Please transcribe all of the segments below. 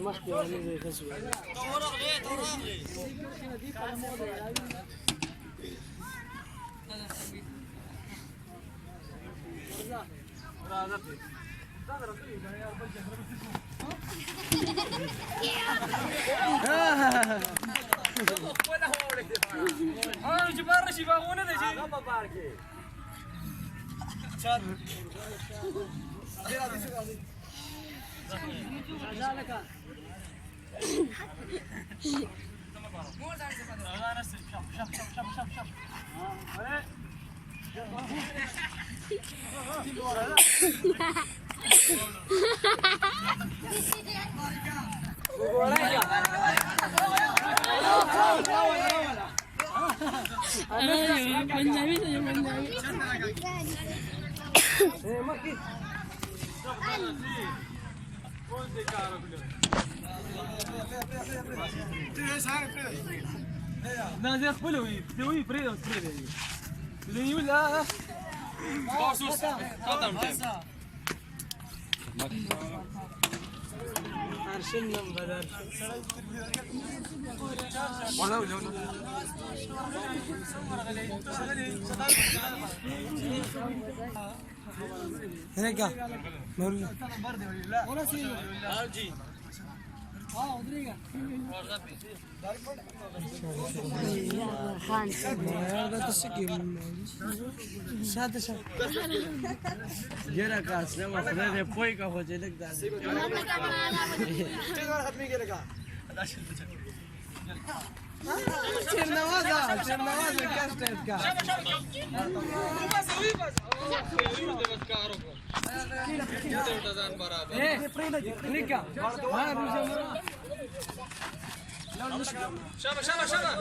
مخکې باندې دی ښه شو لا زي خبلوي بدوي فريدو فريدو اللي يقول لا باسوس قدم ارشدنا بدل هيك ولا سي جي خان هذا تسكين شاد شاد جرا كاس لما خذ بوي का हो चलक दाल ختمي كده चरनवाजा कस्टेट का निका شابه شابه شابه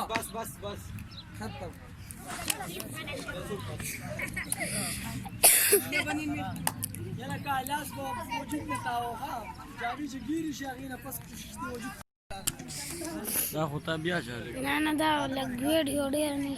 بس بس بس ختم يلا كالاس موجود نتاوها جابي جيري شاغينا بس شفتي موجود دا خو ته بیا چاره نه نه دا لږ ویډیو ډېر نه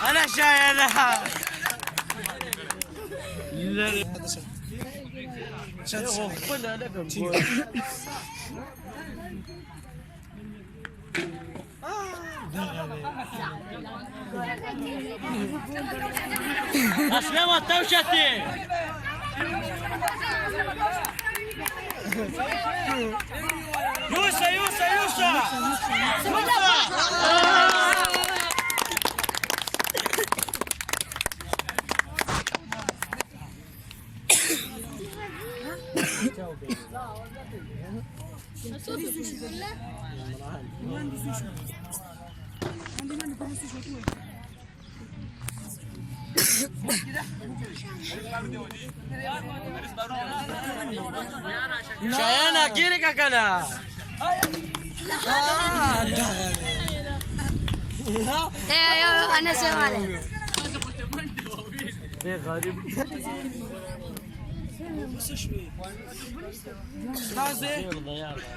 انا شايل لا شاد خذها لكم أسلمة توشتي يوسا يوسا يوسا شايانا كيرك كنا ايوه انا سوالي ايه غريب استاذ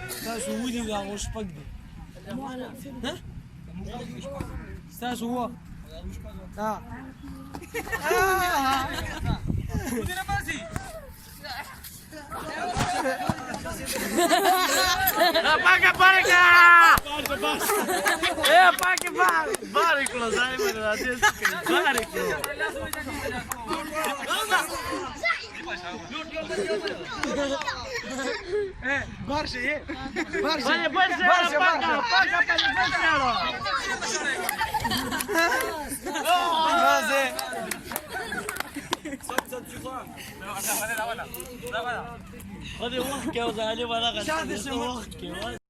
استاذ ودي ولا مش فقدي ها استاذ هو اه ودينا ماشي pakai barca pakai balik lo saya berarti balik lo برشا ايه برشا برشا